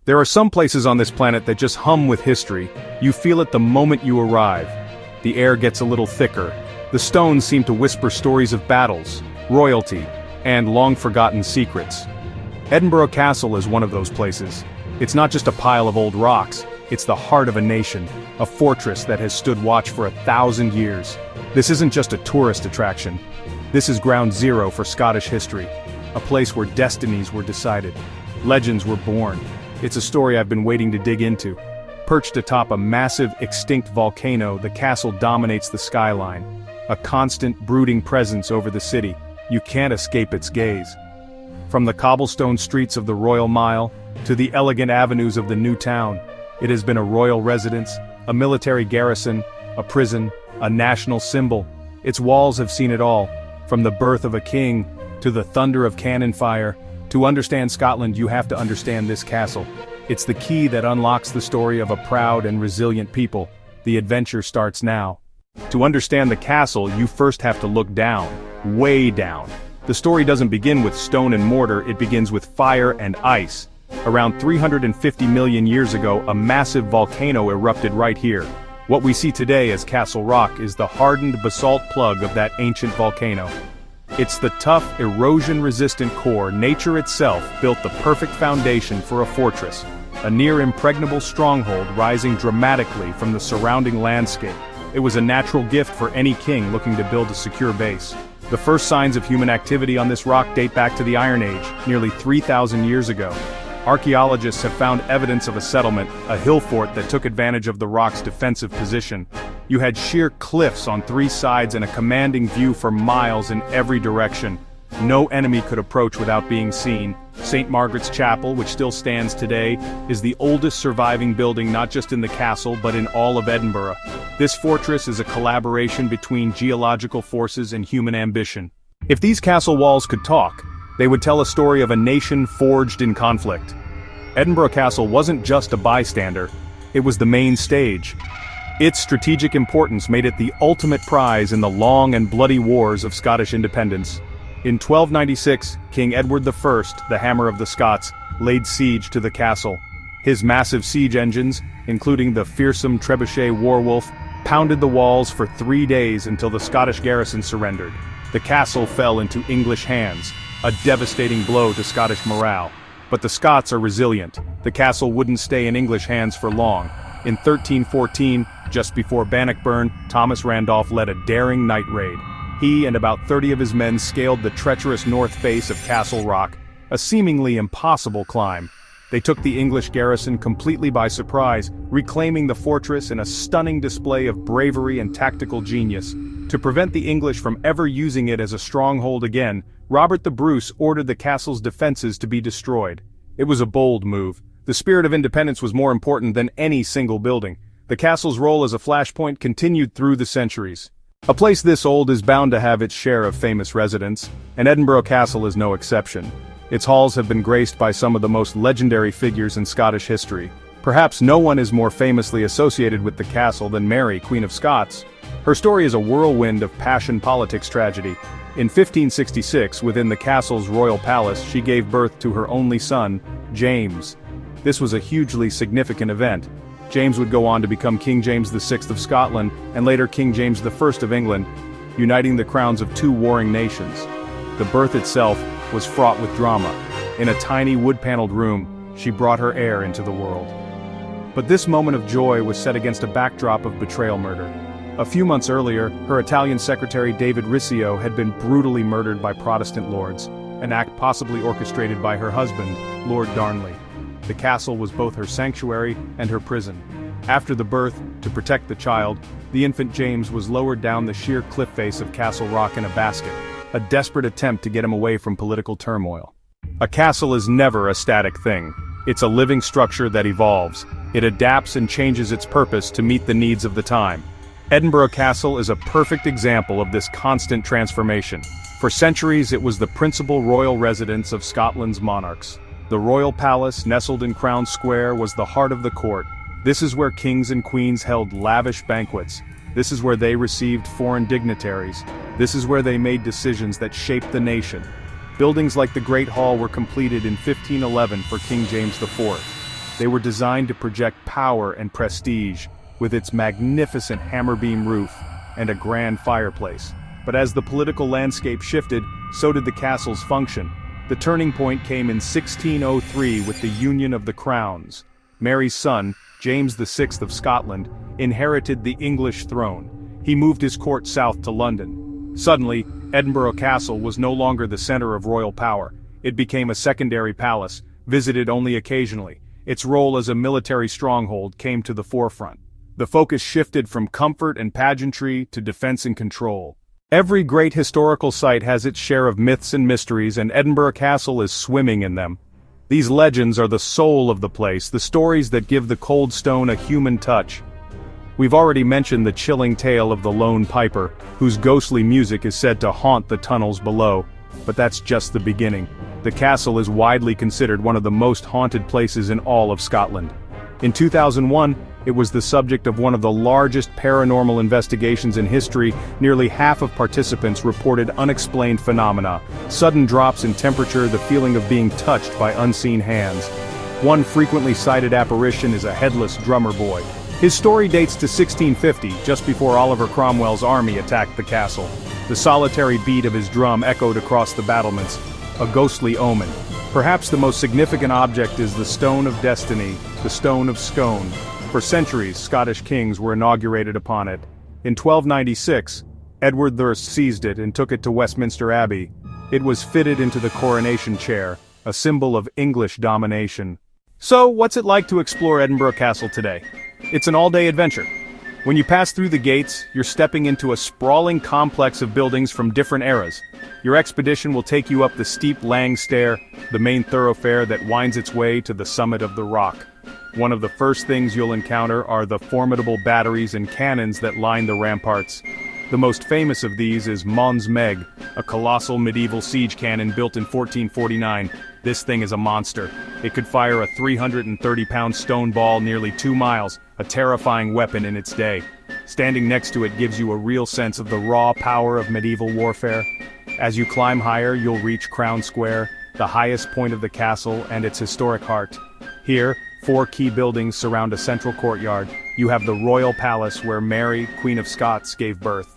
There are some places on this planet that just hum with history. You feel it the moment you arrive. The air gets a little thicker. The stones seem to whisper stories of battles, royalty, and long-forgotten secrets. Edinburgh Castle is one of those places. It's not just a pile of old rocks, it's the heart of a nation, a fortress that has stood watch for 1,000 years. This isn't just a tourist attraction. This is ground zero for Scottish history, a place where destinies were decided, legends were born. It's a story I've been waiting to dig into. Perched atop a massive, extinct volcano, the castle dominates the skyline, a constant, brooding presence over the city. You can't escape its gaze. From the cobblestone streets of the Royal Mile to the elegant avenues of the new town, it has been a royal residence, a military garrison, a prison, a national symbol. Its walls have seen it all, from the birth of a king to the thunder of cannon fire. To understand Scotland, you have to understand this castle. It's the key that unlocks the story of a proud and resilient people. The adventure starts now. To understand the castle, you first have to look down, way down. The story doesn't begin with stone and mortar, it begins with fire and ice. Around 350 million years ago, a massive volcano erupted right here. What we see today as Castle Rock is the hardened basalt plug of that ancient volcano. It's the tough, erosion-resistant core. Nature itself built the perfect foundation for a fortress, a near-impregnable stronghold rising dramatically from the surrounding landscape. It was a natural gift for any king looking to build a secure base. The first signs of human activity on this rock date back to the Iron Age, nearly 3,000 years ago. Archaeologists have found evidence of a settlement, a hill fort that took advantage of the rock's defensive position. You had sheer cliffs on three sides and a commanding view for miles in every direction. No enemy could approach without being seen. St. Margaret's Chapel, which still stands today, is the oldest surviving building not just in the castle but in all of Edinburgh. This fortress is a collaboration between geological forces and human ambition. If these castle walls could talk, they would tell a story of a nation forged in conflict. Edinburgh Castle wasn't just a bystander, it was the main stage. Its strategic importance made it the ultimate prize in the long and bloody wars of Scottish independence. In 1296, King Edward I, the Hammer of the Scots, laid siege to the castle. His massive siege engines, including the fearsome trebuchet Warwolf, pounded the walls for 3 days until the Scottish garrison surrendered. The castle fell into English hands, a devastating blow to Scottish morale. But the Scots are resilient. The castle wouldn't stay in English hands for long. In 1314, just before Bannockburn, Thomas Randolph led a daring night raid. He and about 30 of his men scaled the treacherous north face of Castle Rock, a seemingly impossible climb. They took the English garrison completely by surprise, reclaiming the fortress in a stunning display of bravery and tactical genius. To prevent the English from ever using it as a stronghold again, Robert the Bruce ordered the castle's defenses to be destroyed. It was a bold move. The spirit of independence was more important than any single building. The castle's role as a flashpoint continued through the centuries. A place this old is bound to have its share of famous residents, and Edinburgh Castle is no exception. Its halls have been graced by some of the most legendary figures in Scottish history. Perhaps no one is more famously associated with the castle than Mary, Queen of Scots. Her story is a whirlwind of passion politics tragedy. In 1566, within the castle's royal palace, she gave birth to her only son, James. This was a hugely significant event. James would go on to become King James VI of Scotland, and later King James I of England, uniting the crowns of two warring nations. The birth itself was fraught with drama. In a tiny wood-paneled room, she brought her heir into the world. But this moment of joy was set against a backdrop of betrayal murder. A few months earlier, her Italian secretary David Rizzio had been brutally murdered by Protestant lords, an act possibly orchestrated by her husband, Lord Darnley. The castle was both her sanctuary and her prison. After the birth, to protect the child, the infant James was lowered down the sheer cliff face of Castle Rock in a basket, a desperate attempt to get him away from political turmoil. A castle is never a static thing. It's a living structure that evolves. It adapts and changes its purpose to meet the needs of the time. Edinburgh Castle is a perfect example of this constant transformation. For centuries it was the principal royal residence of Scotland's monarchs. The royal palace, nestled in Crown Square, was the heart of the court. This is where kings and queens held lavish banquets. This is where they received foreign dignitaries. This is where they made decisions that shaped the nation. Buildings like the Great Hall were completed in 1511 for King James IV. They were designed to project power and prestige, with its magnificent hammer-beam roof and a grand fireplace. But as the political landscape shifted, so did the castle's function. The turning point came in 1603 with the Union of the Crowns. Mary's son, James VI of Scotland, inherited the English throne. He moved his court south to London. Suddenly, Edinburgh Castle was no longer the center of royal power. It became a secondary palace, visited only occasionally. Its role as a military stronghold came to the forefront. The focus shifted from comfort and pageantry to defense and control. Every great historical site has its share of myths and mysteries, and Edinburgh Castle is swimming in them. These legends are the soul of the place, the stories that give the cold stone a human touch. We've already mentioned the chilling tale of the Lone Piper, whose ghostly music is said to haunt the tunnels below. But that's just the beginning. The castle is widely considered one of the most haunted places in all of Scotland. In 2001, it was the subject of one of the largest paranormal investigations in history. Nearly half of participants reported unexplained phenomena, sudden drops in temperature, the feeling of being touched by unseen hands. One frequently cited apparition is a headless drummer boy. His story dates to 1650, just before Oliver Cromwell's army attacked the castle. The solitary beat of his drum echoed across the battlements, a ghostly omen. Perhaps the most significant object is the Stone of Destiny, the Stone of Scone. For centuries, Scottish kings were inaugurated upon it. In 1296, Edward I seized it and took it to Westminster Abbey. It was fitted into the coronation chair, a symbol of English domination. So, what's it like to explore Edinburgh Castle today? It's an all-day adventure. When you pass through the gates, you're stepping into a sprawling complex of buildings from different eras. Your expedition will take you up the steep Lang Stair, the main thoroughfare that winds its way to the summit of the rock. One of the first things you'll encounter are the formidable batteries and cannons that line the ramparts. The most famous of these is Mons Meg, a colossal medieval siege cannon built in 1449. This thing is a monster. It could fire a 330-pound stone ball nearly 2 miles, a terrifying weapon in its day. Standing next to it gives you a real sense of the raw power of medieval warfare. As you climb higher, you'll reach Crown Square, the highest point of the castle and its historic heart. Here, 4 key buildings surround a central courtyard. You have the Royal Palace where Mary, Queen of Scots, gave birth.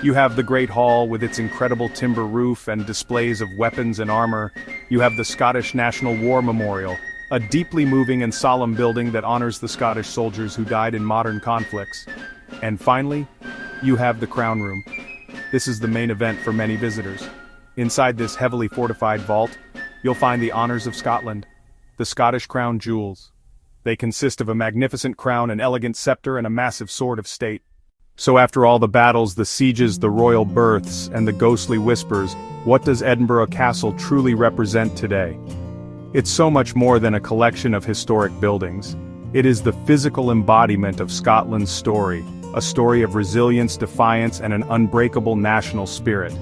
You have the Great Hall with its incredible timber roof and displays of weapons and armor. You have the Scottish National War Memorial, a deeply moving and solemn building that honors the Scottish soldiers who died in modern conflicts. And finally, you have the Crown Room. This is the main event for many visitors. Inside this heavily fortified vault, you'll find the honors of Scotland, the Scottish Crown Jewels. They consist of a magnificent crown, an elegant scepter, and a massive sword of state. So after all the battles, the sieges, the royal births, and the ghostly whispers, what does Edinburgh Castle truly represent today? It's so much more than a collection of historic buildings. It is the physical embodiment of Scotland's story, a story of resilience, defiance, and an unbreakable national spirit.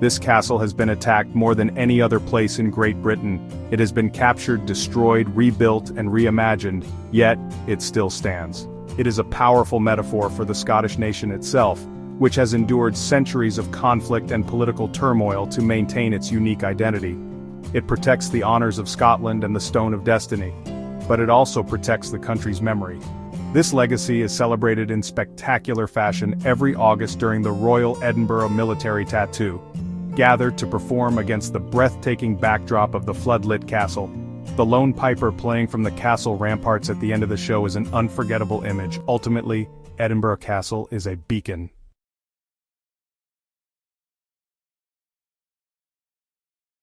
This castle has been attacked more than any other place in Great Britain. It has been captured, destroyed, rebuilt, and reimagined, yet it still stands. It is a powerful metaphor for the Scottish nation itself, which has endured centuries of conflict and political turmoil to maintain its unique identity. It protects the honors of Scotland and the Stone of Destiny, but it also protects the country's memory. This legacy is celebrated in spectacular fashion every August during the Royal Edinburgh Military Tattoo, gathered to perform against the breathtaking backdrop of the floodlit castle. The Lone Piper playing from the castle ramparts at the end of the show is an unforgettable image. Ultimately, Edinburgh Castle is a beacon